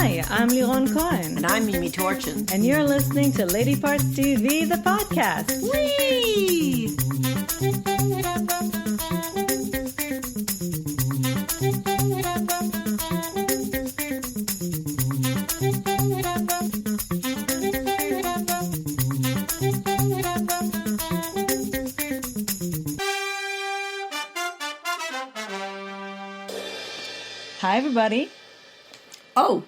Hi, I'm Liron Cohen. And I'm Mimi Torchin. And you're listening to Lady Parts TV, the podcast. Whee! Hi, everybody. Oh.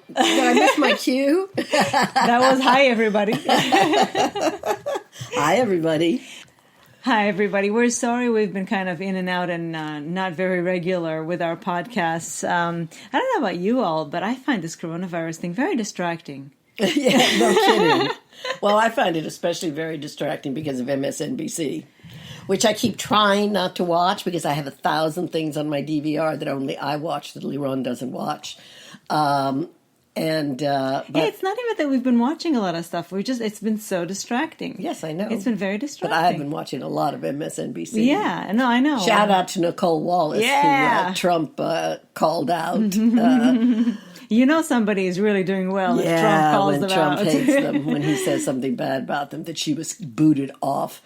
Did I miss my cue? That was hi, everybody. Hi, everybody. Hi, everybody. We're sorry we've been kind of in and out and not very regular with our podcasts. I don't know about you all, but I find this coronavirus thing very distracting. Yeah, no kidding. Well, I find it especially very distracting because of MSNBC, which I keep trying not to watch because I have 1,000 things on my DVR that only I watch that Liron doesn't watch. But it's not even that we've been watching a lot of stuff. It's been so distracting. Yes, I know. It's been very distracting. But I've been watching a lot of MSNBC. Yeah, no, I know. Shout out to Nicole Wallace, who Trump called out. You know somebody is really doing well if Trump calls them Trump out. hates them, when he says something bad about them, that she was booted off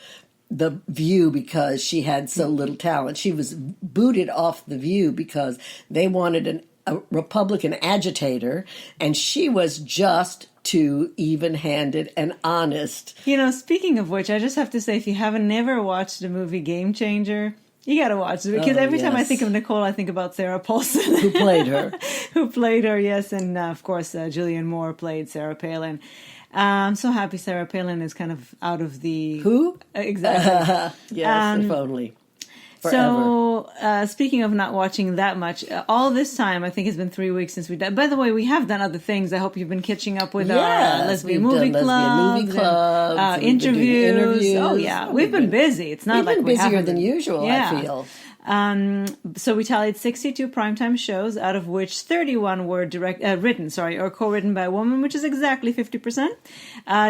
The View because she had so little talent. She was booted off The View because they wanted a Republican agitator, and she was just too even-handed and honest. You know, speaking of which, I just have to say, if you haven't never watched the movie Game Changer, you got to watch it. Because every time I think of Nicole, I think about Sarah Paulson. Who played her. Who played her, yes. And, of course, Julianne Moore played Sarah Palin. I'm so happy Sarah Palin is kind of out of the... Who? Exactly. Yes, if only. Forever. So, speaking of not watching that much, all this time, I think it's been 3 weeks since we did. By the way, we have done other things. I hope you've been catching up with our lesbian movie clubs, interviews. Oh, yeah. We've been busy. It's not like we've been busier than usual, yeah. I feel. So we tallied 62 primetime shows, out of which 31 were written or co-written by a woman, which is exactly 50%.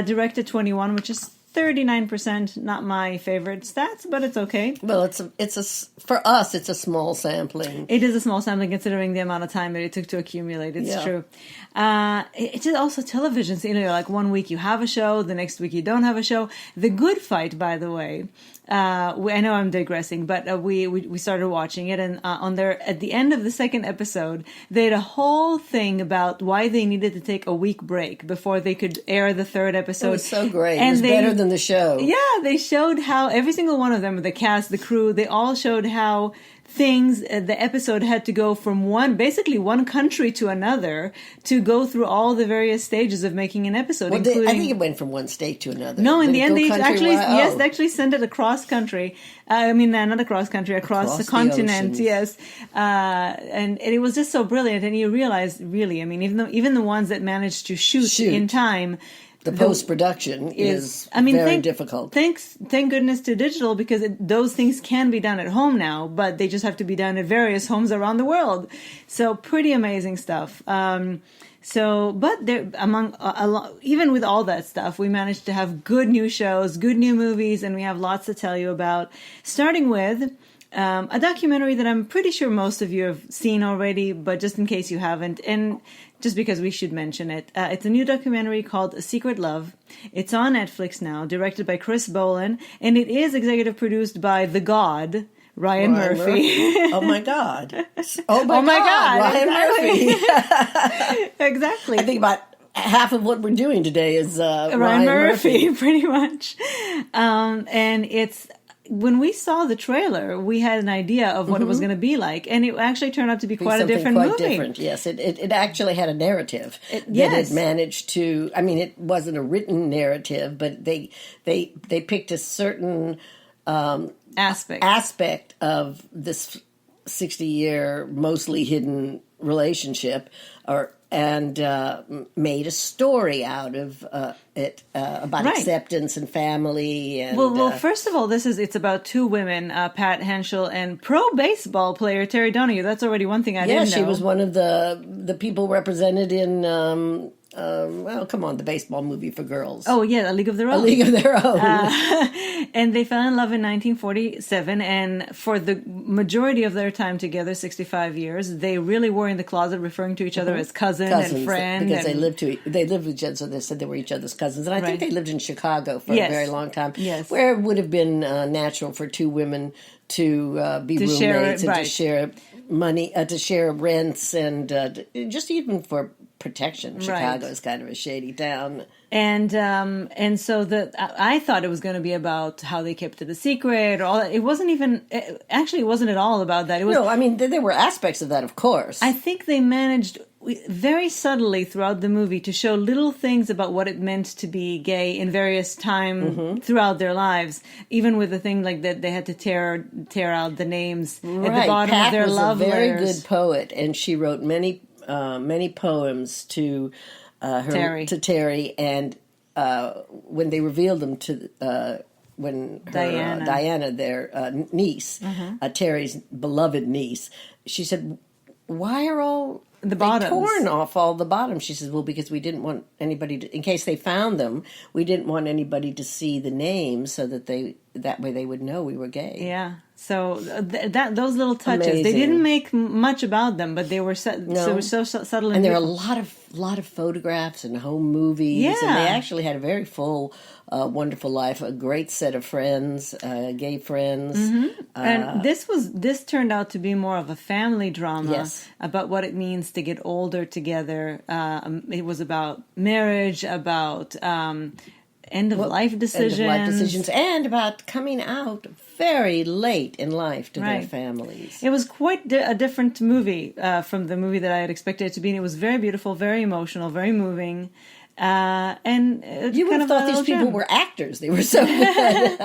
Directed 21, which is 39%, not my favorite stats, but it's okay. Well, for us, it's a small sampling. It is a small sampling considering the amount of time that it took to accumulate. It's true. It's also television. So, like 1 week you have a show, the next week you don't have a show. The Good Fight, by the way, I know I'm digressing, but we started watching it, and at the end of the second episode, they had a whole thing about why they needed to take a week break before they could air the third episode. It was so great. And it was better than the show. Yeah, they showed how every single one of them, the cast, the crew, they all showed how the episode had to go from basically one country to another to go through all the various stages of making an episode. Well, I think it went from one state to another. No, in the end, they actually sent it across country. Not across country, across the continent. Yes, and it was just so brilliant. And you realize, really, even the ones that managed to shoot in time. The post-production is very difficult. Thank goodness to digital, because those things can be done at home now, but they just have to be done at various homes around the world. So pretty amazing stuff. But there, even with all that stuff, we managed to have good new shows, good new movies, and we have lots to tell you about. Starting with a documentary that I'm pretty sure most of you have seen already, but just in case you haven't, and just because we should mention it, it's a new documentary called A Secret Love. It's on Netflix now, directed by Chris Bolan, and it is executive produced by the God, Ryan Murphy. Oh my God! Oh my God! Ryan Murphy. Exactly. I think about half of what we're doing today is Ryan Murphy, pretty much, and it's. When we saw the trailer, we had an idea of what it was going to be like, and it actually turned out to be quite a different movie. Different, yes. It actually had a narrative that it managed to. I mean, it wasn't a written narrative, but they picked a certain aspect of this 60-year mostly hidden relationship, and made a story out of it about acceptance and family. And, well, first of all, it's about two women, Pat Henschel and pro baseball player Terry Donahue. That's already one thing I didn't know. Yeah, she was one of the people represented in well, come on, the baseball movie for girls. Oh, yeah, A League of Their A Own. League of Their Own. And they fell in love in 1947, and for the majority of their time together, 65 years, they really were in the closet referring to each other as cousin and friend. Because they lived with each other, so they said they were each other's cousins. And I think they lived in Chicago for a very long time, where it would have been natural for two women to be roommates and to share money, to share rents, and just even for protection. Chicago is kind of a shady town. And so I thought it was going to be about how they kept it a secret. Or all that. It wasn't even. Actually, it wasn't at all about that. It was. No, I mean there were aspects of that, of course. I think they managed very subtly throughout the movie to show little things about what it meant to be gay in various time throughout their lives. Even with the thing like that, they had to tear out the names at the bottom of their love letters. Pat was a very good poet, and she wrote many poems to Terry, and when they revealed them to Diana, their niece, Terry's beloved niece, she said, "Why are all the bottoms torn off all the bottoms?" She says, "Well, because we didn't want anybody to, in case they found them, we didn't want anybody to see the names, so that way they would know we were gay." Yeah. So those little touches, Amazing. They didn't make much about them, but they were so subtle. And there are a lot of photographs and home movies. Yeah. And they actually had a very full, wonderful life. A great set of friends, gay friends. And this turned out to be more of a family drama about what it means to get older together. It was about marriage, about end of life decisions, and about coming out very late in life to their families. It was quite a different movie from the movie that I had expected it to be. And it was very beautiful, very emotional, very moving. And you would have thought these people were actors. They were so good.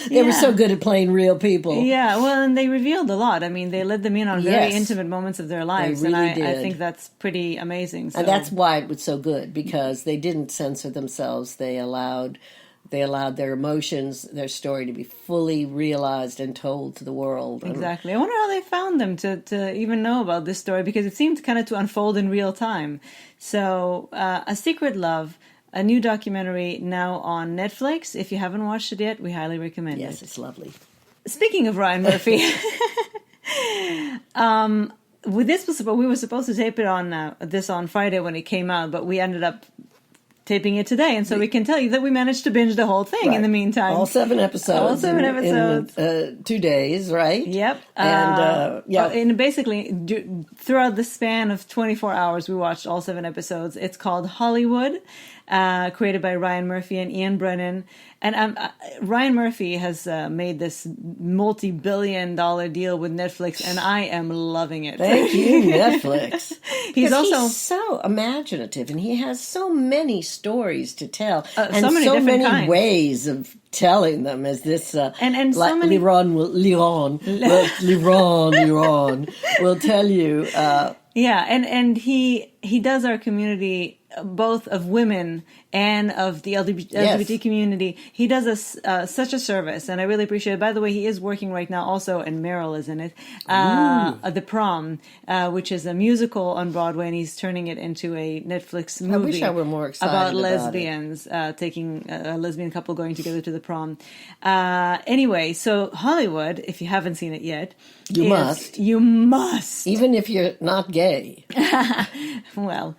They were so good at playing real people. Yeah, well, and they revealed a lot. I mean, they let them in on very intimate moments of their lives, they really did. I think that's pretty amazing. So. And that's why it was so good, because they didn't censor themselves. They allowed their emotions, their story to be fully realized and told to the world. Exactly. I wonder how they found them to even know about this story, because it seemed kind of to unfold in real time. So, A Secret Love, a new documentary now on Netflix. If you haven't watched it yet, we highly recommend it. Yes, it's lovely. Speaking of Ryan Murphy, we were supposed to tape it on Friday when it came out, but we ended up taping it today, and so we can tell you that we managed to binge the whole thing in the meantime. All 7 episodes. In 2 days, right? Yep. And and basically, throughout the span of 24 hours, we watched all 7 episodes. It's called Hollywood, created by Ryan Murphy and Ian Brennan. And Ryan Murphy has made this multi-billion-dollar deal with Netflix, and I am loving it. Thank you, Netflix. He's so imaginative, and he has so many stories to tell, and so many ways of telling them. As this, and like so many... Liron will tell you. And he does our community, both of women and of the LGBT community. He does us such a service, and I really appreciate it. By the way, he is working right now also, and Meryl is in it, The Prom, which is a musical on Broadway, and he's turning it into a Netflix movie. I wish I were more excited about lesbians, taking a lesbian couple going together to the prom. Anyway, so Hollywood, if you haven't seen it yet, you must. Even if you're not gay. Well...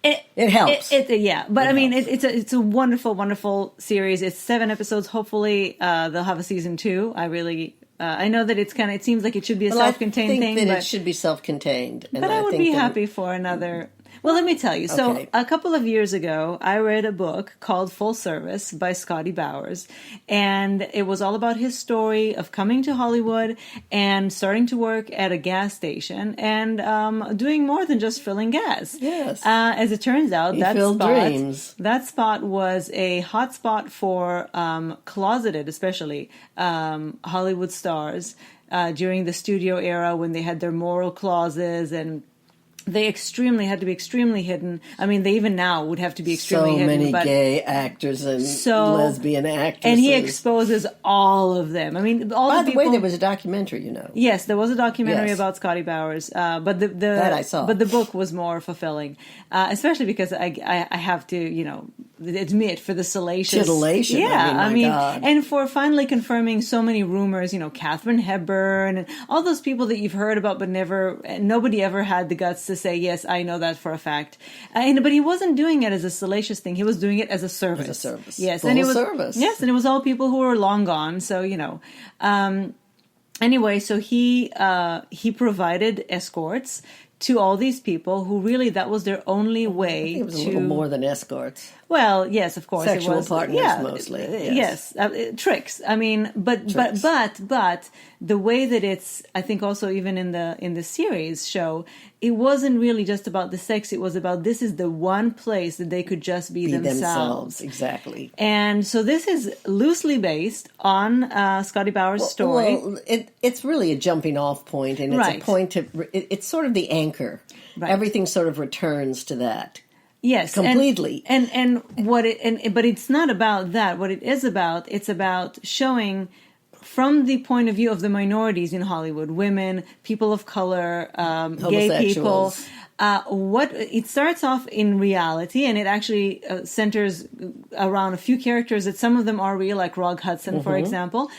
It helps. But I mean, it's a wonderful, wonderful series. It's 7 episodes. Hopefully, they'll have a season 2. I know that it seems like it should be a self-contained thing. But it should be self-contained. But I would be happy for another. Well, let me tell you. So a couple of years ago, I read a book called Full Service by Scotty Bowers. And it was all about his story of coming to Hollywood and starting to work at a gas station and doing more than just filling gas. Yes. As it turns out, that spot was a hot spot for closeted, especially Hollywood stars during the studio era when they had their moral clauses and they had to be extremely hidden. I mean, they even now would have to be extremely hidden. So many but gay actors and lesbian actresses. And he exposes all of them. I mean, all By the the way, people... there was a documentary, you know. Yes, there was a documentary Yes. about Scotty Bowers, but That I saw. But the book was more fulfilling, especially because I have to, admit, for the salacious Titillation. Yeah, I mean, my God. and for finally confirming so many rumors, Katharine Hepburn and all those people that you've heard about, but nobody ever had the guts to say, yes, I know that for a fact. But he wasn't doing it as a salacious thing; he was doing it as a service. As a service, yes, full and it was service. Yes, and it was all people who were long gone. So anyway, so he provided escorts to all these people who really that was their only way I think it was to... a little more than escorts. Well, yes, of course, Sexual it was partners mostly. Yes, tricks. I mean, but the way that it's, I think, also even in the series show, it wasn't really just about the sex. It was about this is the one place that they could just be themselves. Exactly. And so this is loosely based on Scotty Bowers' story. Well, it's really a jumping off point, and it's a point it's sort of the anchor. Right. Everything sort of returns to that. Yes, completely. But it's not about that. What it is about, it's about showing from the point of view of the minorities in Hollywood, women, people of color, gay people. What it starts off in reality, and it actually centers around a few characters that some of them are real, like Rock Hudson, for example.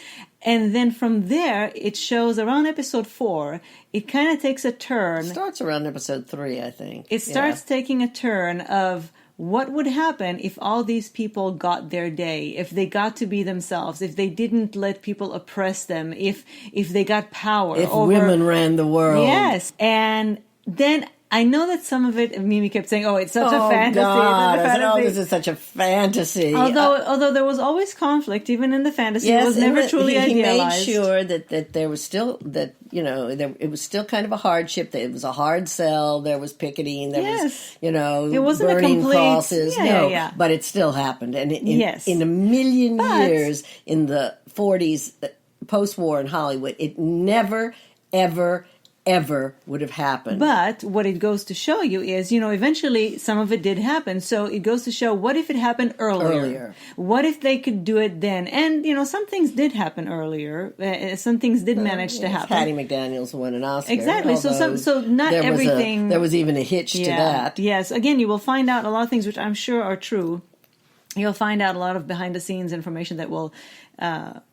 And then from there, it shows around episode 4, it kind of takes a turn. It starts around episode 3, I think. It starts taking a turn of what would happen if all these people got their day, if they got to be themselves, if they didn't let people oppress them, if they got power. If women ran the world. Yes. And then... I know that some of it, Mimi kept saying, it's such a fantasy. God. It's a fantasy. This is such a fantasy. Although there was always conflict, even in the fantasy, it was never truly idealized. He made sure that there was still, it was still kind of a hardship. That it was a hard sell. There was picketing. There was, it wasn't burning a complete, crosses. But it still happened. And in a million years, in the 40s, post-war in Hollywood, it never, ever would have happened. But what it goes to show you is, eventually some of it did happen. So it goes to show, what if it happened earlier? What if they could do it then? And, some things did happen earlier. Some things did manage to happen. Hattie McDaniels won an Oscar. Exactly. So not everything... There was even a hitch to that. Yes. Again, you will find out a lot of things which I'm sure are true. You'll find out a lot of behind-the-scenes information that will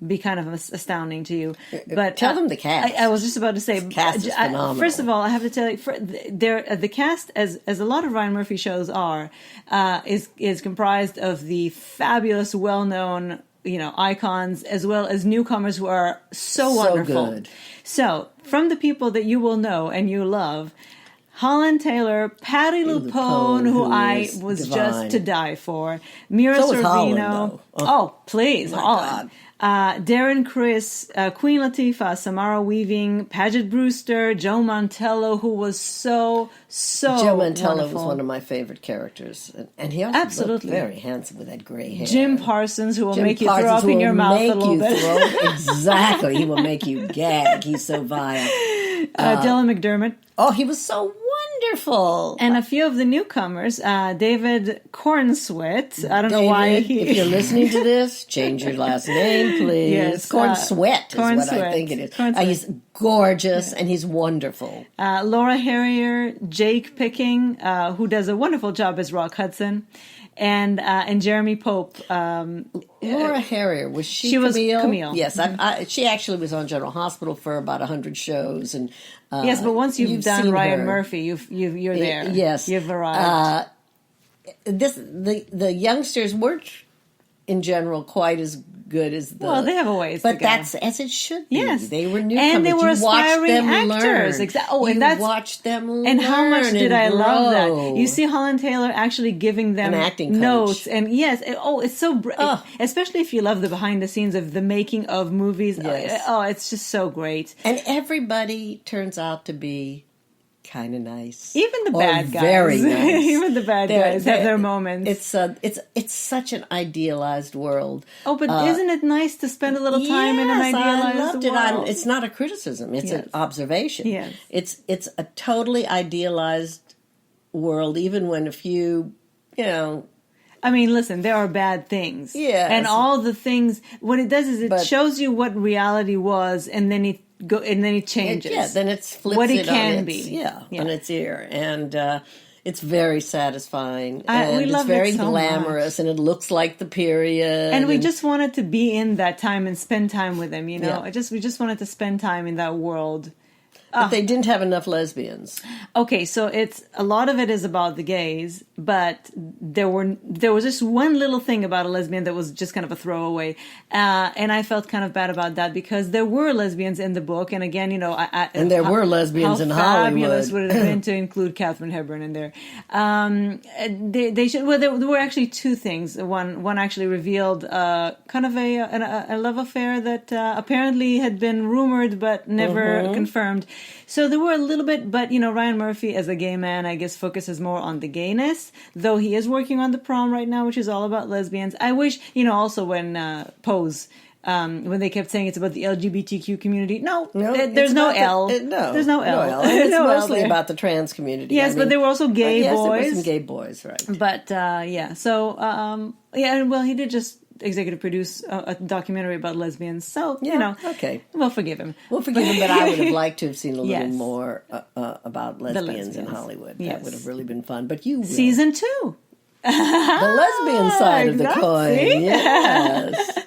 be kind of astounding to you. But tell them the cast. I was just about to say, the cast is phenomenal. First of all, I have to tell you, the cast, as a lot of Ryan Murphy shows are, is comprised of the fabulous, well-known, icons, as well as newcomers who are so wonderful. Good. So, from the people that you will know and you love, Holland Taylor, Patti LuPone, who I was divine. Just to die for. Mira Sorvino. Please, Holland. Darren Criss, Queen Latifah, Samara Weaving, Paget Brewster, Joe Mantello, who was so Joe Mantello wonderful. Was one of my favorite characters. And he also looked very handsome with that gray hair. Jim Parsons, who will make you throw up in your mouth a little bit. Exactly. He will make you gag. He's so vile. Dylan McDermott. Oh, he was so wonderful. And a few of the newcomers, David Cornsweet. I don't know why if you're listening to this, change your last name, please. Yes, Cornsweet is what I think it is. He's gorgeous and he's wonderful. Laura Harrier, Jake Picking, who does a wonderful job as Rock Hudson. And Jeremy Pope. Laura Harrier, was she Camille? Was Camille. Yes, she actually was on General Hospital for about 100 shows. And yes, but once you've done Ryan Murphy, you're there. Yes, you've arrived. The youngsters weren't in general quite as good as the... Well, they have a ways to go. But that's as it should be. Yes. They were newcomers. And they were aspiring actors. You watched them learn. And how much did I love that? You see Holland Taylor actually giving them an acting notes. coach. And yes, it's so... especially if you love the behind the scenes of the making of movies. Yes. It's just so great. And everybody turns out to be kind of nice. Even the bad guys. Very nice. Even the bad guys have their moments. It's such an idealized world. Oh, but isn't it nice to spend a little time in an idealized world? It's not a criticism. It's an observation. Yes. It's a totally idealized world, even when a few, I mean, listen, there are bad things. Yes. And all the things, what it does is it shows you what reality was, and then it changes. Then it flips what it it can on be. on its ear. And it's very satisfying. We And love it's very it so glamorous, much. and it looks like the period. And we just wanted to be in that time and spend time with them, Yeah. We just wanted to spend time in that world. But they didn't have enough lesbians. Okay, so it's a lot of it is about the gays, but there was just one little thing about a lesbian that was just kind of a throwaway, and I felt kind of bad about that because there were lesbians in the book, and again, And there were lesbians in Hollywood. How fabulous would it have been to include Katharine Hepburn in there? They should. Well, there were actually two things. One actually revealed kind of a love affair that apparently had been rumored but never confirmed. So there were a little bit, but Ryan Murphy as a gay man, I guess, focuses more on the gayness, though he is working on The Prom right now, which is all about lesbians. I wish, also when Pose, when they kept saying it's about the LGBTQ community. No, there's no L. There's no L. It's No L mostly there. about the trans community. Yes, but there were also gay yes, boys. there were some gay boys, right. But, so, well, he did just executive produce a documentary about lesbians, so okay, we'll forgive him. But I would have liked to have seen a little Yes. more about lesbians in Hollywood. Yes. That would have really been fun. But you will. Season 2. The lesbian side of the coin. See? Yes.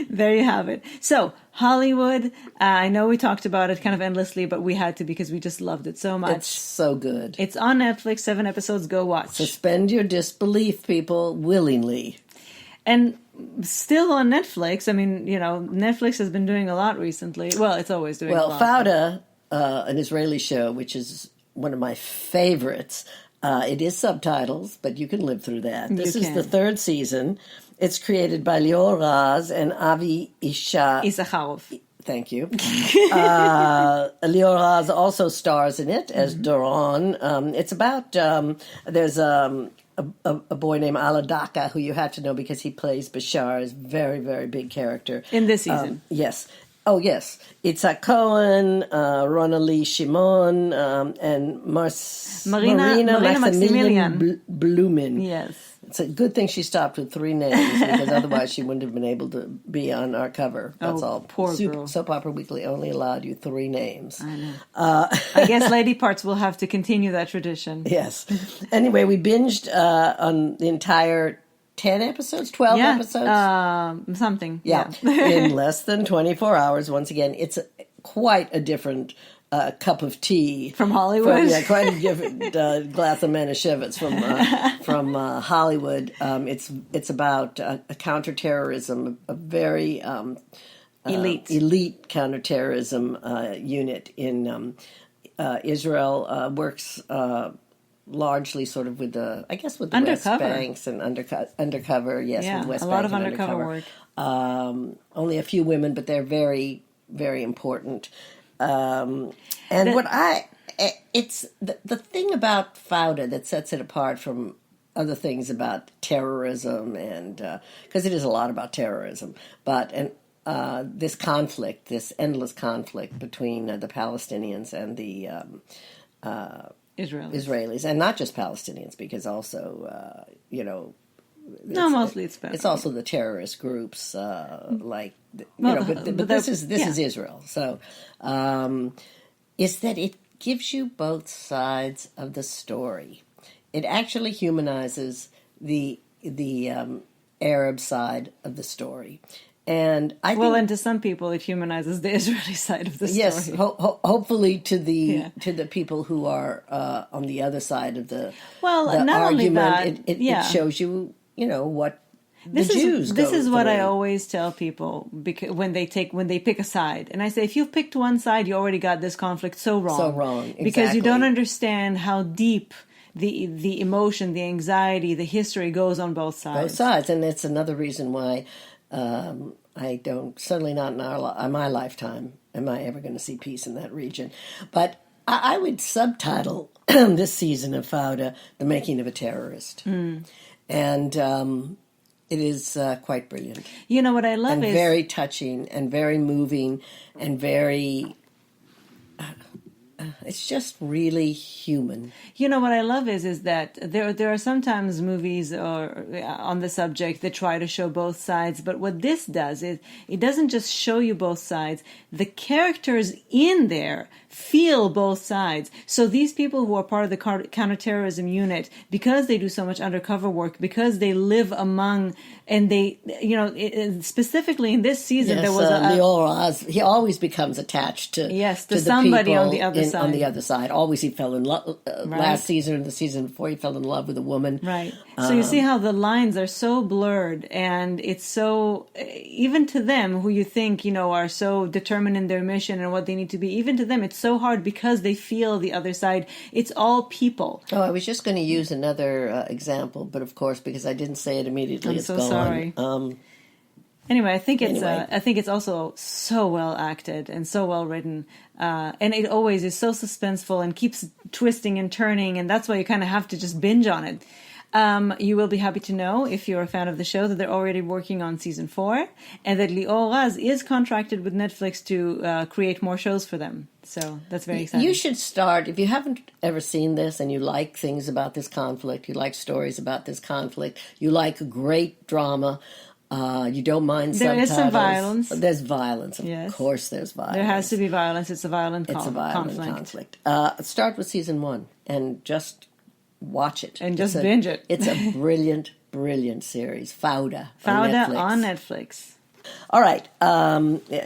There you have it. So Hollywood, I know we talked about it kind of endlessly, but we had to because we just loved it so much. It's so good. It's on Netflix, 7 episodes. Go watch. Suspend your disbelief, people, willingly. And still on Netflix. I mean, Netflix has been doing a lot recently. Well, it's always doing a lot. Fauda, an Israeli show, which is one of my favorites. It is subtitles, but you can live through that. This is the 3rd season. It's created by Lior Raz and Avi Isacharov. Thank you. Lior Raz also stars in it as Doron. It's about, there's a boy named Aladaka who you have to know because he plays Bashar's very, very big character. In this season. Yes. Oh, yes. Itzhak Cohen, Ronali Shimon, and Marina Maximilian Blumen. Yes. It's a good thing she stopped with 3 names because otherwise she wouldn't have been able to be on our cover. That's all. Poor girl. Soap Opera Weekly only allowed you 3 names. I know. I guess Lady Parts will have to continue that tradition. Yes. Anyway, we binged on the entire 10 episodes, 12 episodes? Something. Yeah. In less than 24 hours. Once again, it's quite a different cup of tea. From Hollywood? Quite a different glass of Manischewitz from Hollywood. It's about a counterterrorism, a very elite counterterrorism unit in Israel. Works largely sort of with the undercover. West Banks and undercover, yes, with West a Bank lot of and undercover work. Only a few women, but they're very, very important. It's the thing about Fauda that sets it apart from other things about terrorism, and because it is a lot about terrorism, but this conflict, this endless conflict between the Palestinians and the Israelis, and not just Palestinians, because also, mostly it's Palestinians. It's also the terrorist groups, but this is Israel. So, is that it gives you both sides of the story. It actually humanizes the Arab side of the story. And I think, and to some people, it humanizes the Israeli side of the story. Yes, hopefully to the people who are on the other side of the not argument. only that, it shows you, what this the Jews. This is what I always tell people because when they pick a side, and I say, if you've picked one side, you already got this conflict so wrong. So wrong, exactly. Because you don't understand how deep the emotion, the anxiety, the history goes on both sides. Both sides, and it's another reason why. I don't, certainly not in my lifetime, am I ever going to see peace in that region. But I would subtitle this season of Fauda "The Making of a Terrorist," and it is quite brilliant. You know what I love and is very touching and very moving and very. It's just really human. You know what I love is that there are sometimes movies or on the subject that try to show both sides, but what this does is it doesn't just show you both sides. The characters in there feel both sides. So these people who are part of the counterterrorism unit, because they do so much undercover work, because they live among, and they, specifically in this season, there was Leoraz, he always becomes attached to to somebody on the other side. On the other side, always he fell in love. Last season and the season before, he fell in love with a woman. Right. So you see how the lines are so blurred, and it's so, even to them who you think are so determined in their mission and what they need to be, even to them it's so hard because they feel the other side. It's all people. Oh, I was just going to use another example, but of course, because I didn't say it immediately, I'm it's so gone. Sorry. Anyway, I think it's also so well acted and so well written, and it always is so suspenseful and keeps twisting and turning, and that's why you kind of have to just binge on it. You will be happy to know, if you're a fan of the show, that they're already working on season 4, and that Lior Raz is contracted with Netflix to create more shows for them. So that's very exciting. You should start, if you haven't ever seen this and you like things about this conflict, you like stories about this conflict, you like great drama. You don't mind subtitles. There is some violence. There's violence. Of course there's violence. There has to be violence. It's a violent conflict. Start with season 1 and just watch it. And just binge it. It's a brilliant, brilliant series. Fauda on Netflix. All right.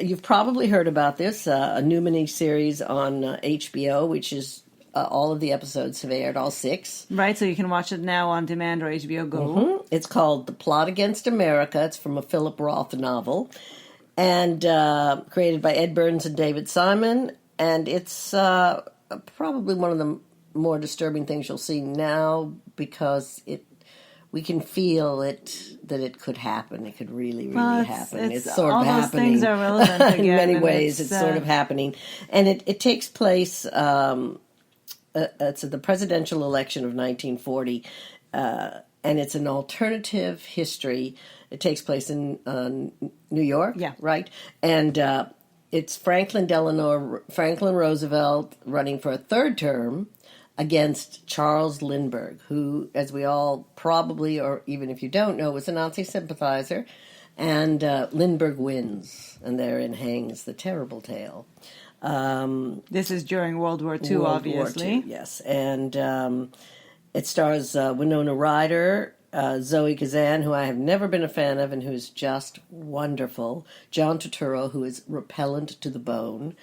You've probably heard about this, a new miniseries on HBO, which is all of the episodes have aired, all 6. Right, so you can watch it now on demand or HBO Go. Mm-hmm. It's called The Plot Against America. It's from a Philip Roth novel, and created by Ed Burns and David Simon. And it's probably one of the more disturbing things you'll see now, because we can feel that it could happen. It could really, really happen. It's sort of happening. All those things are relevant again. In many ways, it's sort of happening. And it takes place... it's the presidential election of 1940, and it's an alternative history. It takes place in New York, right? And it's Franklin Roosevelt running for a 3rd term against Charles Lindbergh, who, as we all probably, or even if you don't know, was a Nazi sympathizer. And Lindbergh wins, and therein hangs the terrible tale. This is during World War II, obviously. War II, yes. And it stars Winona Ryder, Zoe Kazan, who I have never been a fan of and who's just wonderful, John Turturro, who is repellent to the bone,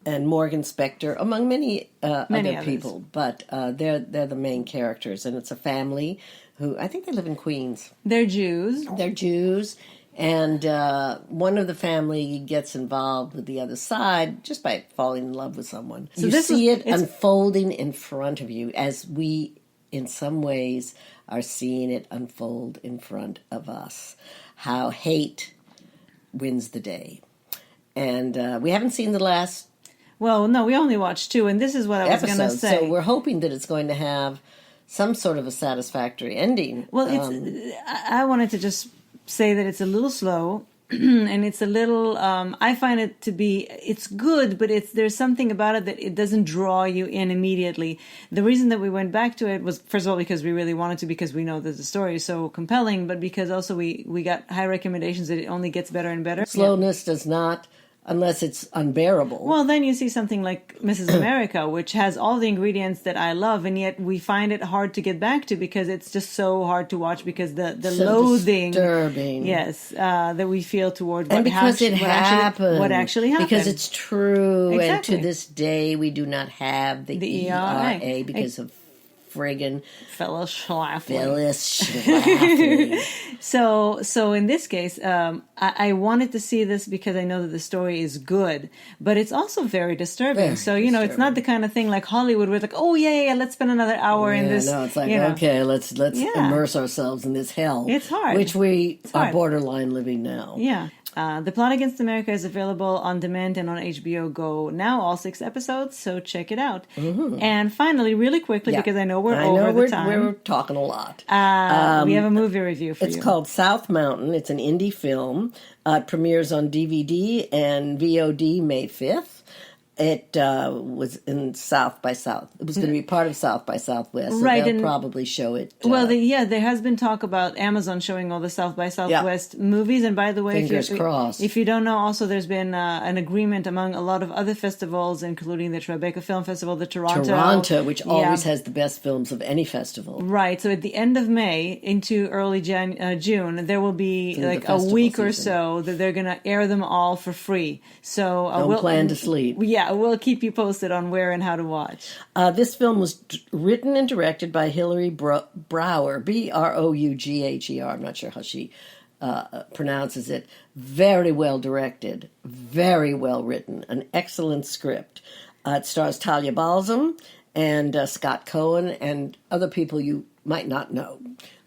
and Morgan Spector, among many other people. But they're the main characters, and it's a family who, I think they live in Queens. They're Jews. And one of the family gets involved with the other side just by falling in love with someone. So you see it unfolding in front of you, as we, in some ways, are seeing it unfold in front of us. How hate wins the day. And we haven't seen the last... Well, no, we only watched 2, and this is what I was going to say. So we're hoping that it's going to have some sort of a satisfactory ending. Well, I wanted to just... say that it's a little slow, and it's a little, I find it to be, it's good, but there's something about it that it doesn't draw you in immediately. The reason that we went back to it was, first of all, because we really wanted to, because we know that the story is so compelling, but because also we got high recommendations that it only gets better and better. Slowness does not, unless it's unbearable. Well, then you see something like Mrs. America, which has all the ingredients that I love, and yet we find it hard to get back to because it's just so hard to watch, because the so loathing, disturbing, that we feel toward what happened, what actually happened, because it's true, exactly. And to this day we do not have the ERA because of friggin' Phyllis Schlafly. So in this case, I wanted to see this because I know that the story is good, but it's also very disturbing. It's not the kind of thing like Hollywood where it's like, oh yeah, let's spend another hour in this. No, it's like, okay, let's immerse ourselves in this hell. It's hard. Which we are borderline living now. Yeah. The Plot Against America is available on demand and on HBO Go now, all 6 episodes, so check it out. And finally, really quickly, because I know we're over the time. We're talking a lot. We have a movie review for you. It's called South Mountain. It's an indie film. It premieres on DVD and VOD May 5th. It was in South by South. It was going to be part of South by Southwest, so they'll probably show it. Well, there has been talk about Amazon showing all the South by Southwest movies. And by the way, fingers crossed. If you don't know, also there's been an agreement among a lot of other festivals, including the Tribeca Film Festival, the Toronto, which always has the best films of any festival. Right. So at the end of May into early June, there will be like a week or so that they're going to air them all for free. So don't plan to sleep. Yeah, we'll keep you posted on where and how to watch. This film was written and directed by Hilary Brouwer, Brougher. I'm not sure how she pronounces it. Very well directed, very well written, an excellent script. It stars Talia Balsam and Scott Cohen and other people you might not know.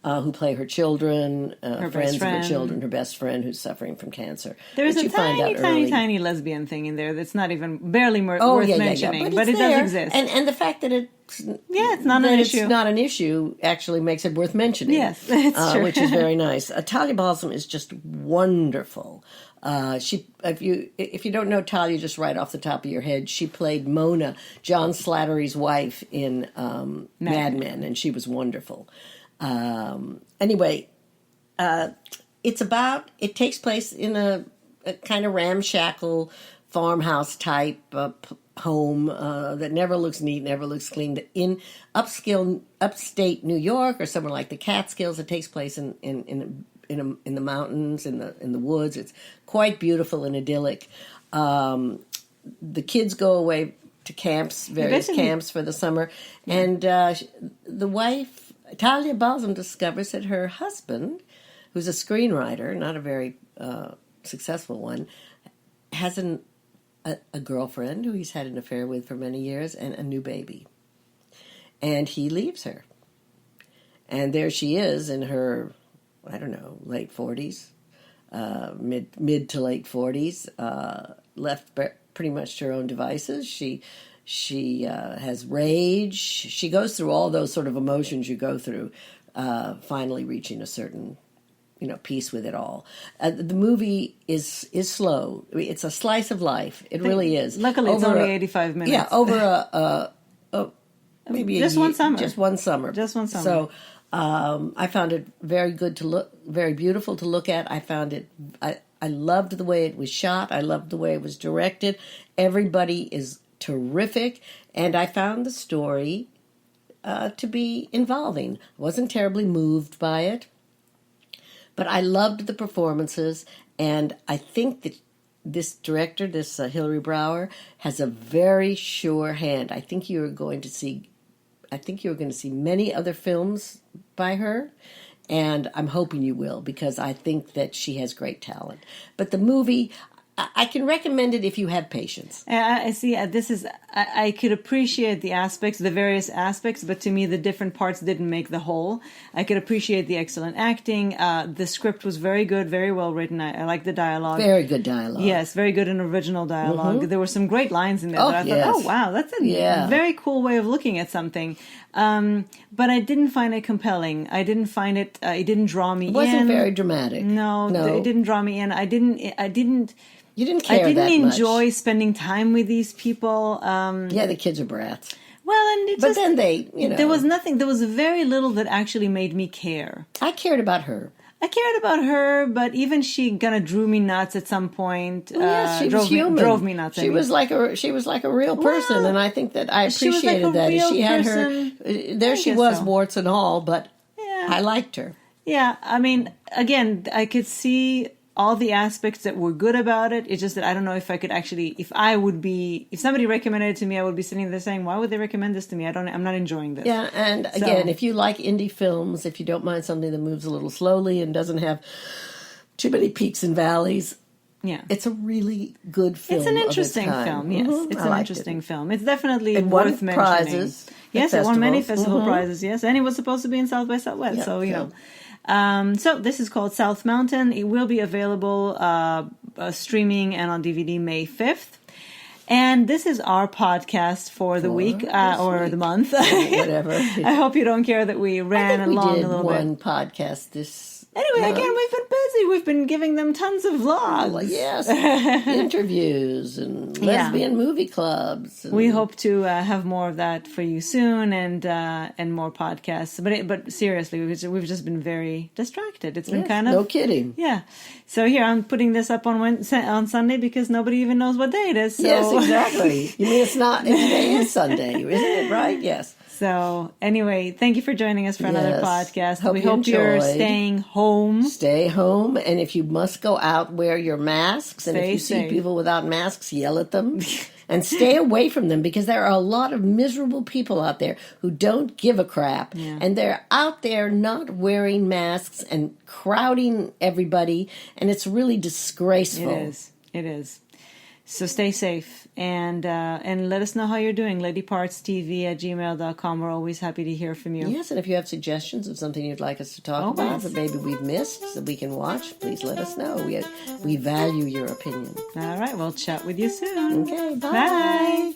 Who play her children, friends of her children, her best friend who's suffering from cancer. There's a tiny lesbian thing in there that's not even barely worth mentioning, but it does exist. And the fact that it's not an issue. It's not an issue actually makes it worth mentioning. Yes, it's true. Which is very nice. Talia Balsam is just wonderful. If you don't know Talia just right off the top of your head, she played Mona, John Slattery's wife in Mad Men, and she was wonderful. Anyway, it takes place in a kind of ramshackle farmhouse type home that never looks neat, never looks clean. In upstate New York or somewhere like the Catskills, it takes place in the mountains, in the woods. It's quite beautiful and idyllic. The kids go away to various camps for the summer, and the wife, Talia Balsam, discovers that her husband, who's a screenwriter, not a very successful one, has a girlfriend who he's had an affair with for many years and a new baby. And he leaves her. And there she is in her, I don't know, late 40s, mid to late 40s, left pretty much to her own devices. She has rage. She goes through all those sort of emotions you go through, finally reaching a certain, peace with it all. The movie is slow. It's a slice of life. It really is. Luckily, it's only 85 minutes. Yeah, over maybe just one summer. Just one summer. So I found it very good to look, very beautiful to look at. I found it. I loved the way it was shot. I loved the way it was directed. Everybody is terrific, and I found the story to be involving. I wasn't terribly moved by it, but I loved the performances, and I think that this director, Hilary Brouwer, has a very sure hand. I think you're going to see many other films by her, and I'm hoping you will, because I think that she has great talent. But the movie, I can recommend it if you have patience. I see. I could appreciate the various aspects, but to me, the different parts didn't make the whole. I could appreciate the excellent acting. The script was very good, very well written. I like the dialogue. Very good dialogue. Yes, very good and original dialogue. Mm-hmm. There were some great lines in there that I thought, oh, wow, that's a very cool way of looking at something. But I didn't find it compelling. I didn't find it, it didn't draw me in. It wasn't very dramatic. No, it didn't draw me in. You didn't care that much. I didn't enjoy spending time with these people. The kids are brats. Well, and but then they, there was nothing. There was very little that actually made me care. I cared about her. But even she kind of drew me nuts at some point. Yes, she was human. Drove me nuts. She was like a real person, and I think that I appreciated that. She had her. There she was, warts and all, but I liked her. Yeah, I mean, again, I could see all the aspects that were good about it. It's just that I don't know if I could actually, if somebody recommended it to me, I would be sitting there saying, why would they recommend this to me? I'm not enjoying this. Yeah, and again, if you like indie films, if you don't mind something that moves a little slowly and doesn't have too many peaks and valleys, it's a really good film. It's an interesting film, yes. Mm-hmm. It's an interesting film. It's definitely worth mentioning. Prizes. Yes, it won many festival prizes, yes. And it was supposed to be in South by Southwest, so, you know. So this is called South Mountain. It will be available streaming and on DVD May 5th. And this is our podcast for the week or the month. Whatever. I hope you don't care that we ran along a little bit. We did one podcast this. Anyway, again, we've been busy. We've been giving them tons of vlogs. Well, yes, interviews and lesbian movie clubs. And... We hope to have more of that for you soon, and more podcasts. But seriously, we've just been very distracted. It's been kind of no kidding. Yeah. So here I'm putting this up on Sunday because nobody even knows what day it is. So. Yes, exactly. You mean today is Sunday, isn't it? Right? Yes. So anyway, thank you for joining us for another podcast. We hope you're you're staying home. Stay home, and if you must go out, wear your masks. And if you see people without masks, yell at them. And stay away from them, because there are a lot of miserable people out there who don't give a crap. Yeah. And they're out there not wearing masks and crowding everybody, and it's really disgraceful. It is. So stay safe, and let us know how you're doing. ladypartstv@gmail.com. We're always happy to hear from you. Yes, and if you have suggestions of something you'd like us to talk about, that maybe we've missed, that we can watch, please let us know. We value your opinion. All right, we'll chat with you soon. Okay, bye. Bye.